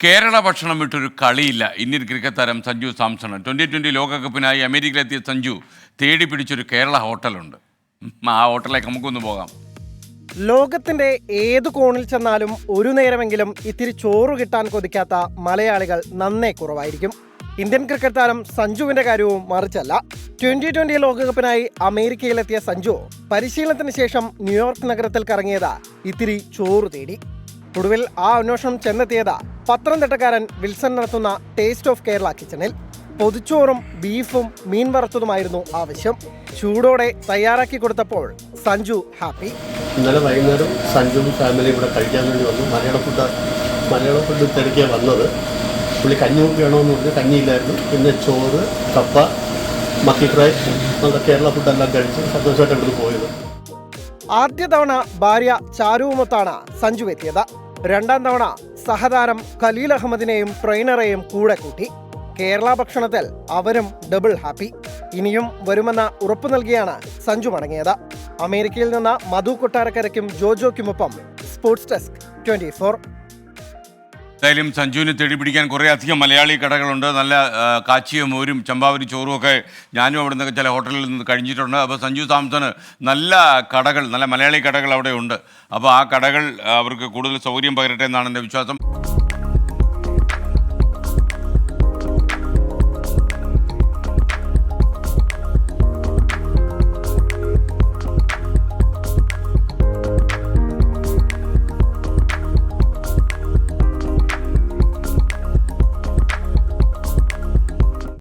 കേരള ഭക്ഷണം വിട്ടൊരു കളിയില്ല Indian cricket താരം സഞ്ജു സാംസൺ. 2020 ലോകകപ്പിനായി അമേരിക്കയിലെത്തിയ സഞ്ജു തേടി പിടിച്ചൊരു കേരള ഹോട്ടലുണ്ട്. ആ ഹോട്ടലിലേക്ക് നമുക്കൊന്ന് പോകാം. ലോകത്തിന്റെ ഏത് കോണിൽ ചെന്നാലും ഒരു നേരമെങ്കിലും ഇത്തിരി ചോറ് കിട്ടാൻ കൊതിക്കാത്ത മലയാളികൾ നന്നേ കുറവായിരിക്കും. ഇന്ത്യൻ ക്രിക്കറ്റ് താരം സഞ്ജുവിന്റെ കാര്യവും മറിച്ചല്ല. 2020 ലോകകപ്പിനായി അമേരിക്കയിലെത്തിയ സഞ്ജു പരിശീലനത്തിന് ശേഷം ന്യൂയോർക്ക് നഗരത്തിൽ കറങ്ങിയത് ഇത്തിരി ചോറ് തേടി. ഒടുവിൽ ആ അന്വേഷണം ചെന്നെത്തിയത് പത്തനംതിട്ടക്കാരൻ വിൽസൺ നടത്തുന്ന ടേസ്റ്റ് ഓഫ് കേരള കിച്ചണിൽ. പൊതിച്ചോറും ബീഫും മീൻ വറുത്തതുമായിരുന്നു ആവശ്യം. ചൂടോടെ തയ്യാറാക്കി കൊടുത്തപ്പോൾ സഞ്ജു ഹാപ്പി. ഇന്നലെ വൈകുന്നേരം സഞ്ജുവും ഫാമിലിയും ഇവിടെ കഴിക്കാൻ വേണ്ടി വന്നു. മലയാള ഫുഡ് തിരക്കിയാണ് വന്നത്. പുള്ളി കഞ്ഞി വേണമെന്ന് പറഞ്ഞ് കഞ്ഞിയില്ലായിരുന്നു. പിന്നെ ചോറ്, കപ്പ, മത്തി ഫ്രൈ, നമ്മുടെ കേരള ഫുഡെല്ലാം കഴിച്ച് സന്തോഷമായിട്ട് ഇവിടെ പോയത്. ആദ്യ തവണ ഭാര്യ ചാരുവുമൊത്താണ് സഞ്ജു എത്തിയത്. രണ്ടാം തവണ സഹതാരം ഖലീൽ അഹമ്മദിനെയും ട്രെയിനറെയും കൂടെ കൂട്ടി. കേരള ഭക്ഷണത്തിൽ അവരും ഡബിൾ ഹാപ്പി. ഇനിയും വരുമെന്ന ഉറപ്പു നൽകിയാണ് സഞ്ജു മടങ്ങിയത്. അമേരിക്കയിൽ നിന്ന് മധു കൊട്ടാരക്കരയ്ക്കും ജോജോയ്ക്കുമൊപ്പം സ്പോർട്സ് ഡെസ്ക് 24. എന്തായാലും സഞ്ജുവിനെ തേടി പിടിക്കാൻ കുറേ അധികം മലയാളി കടകളുണ്ട്. നല്ല കാച്ചിയ മോരും ചമ്പാവരി ചോറും ഒക്കെ ഞാനും അവിടെ നിന്നൊക്കെ ചില ഹോട്ടലിൽ നിന്ന് കഴിഞ്ഞിട്ടുണ്ട്. അപ്പോൾ സഞ്ജു സാംസണ് നല്ല കടകൾ, നല്ല മലയാളി കടകൾ അവിടെ ഉണ്ട്. അപ്പോൾ ആ കടകൾ അവർക്ക് കൂടുതൽ സൗകര്യം പകരട്ടെ എന്നാണ് എൻ്റെ വിശ്വാസം.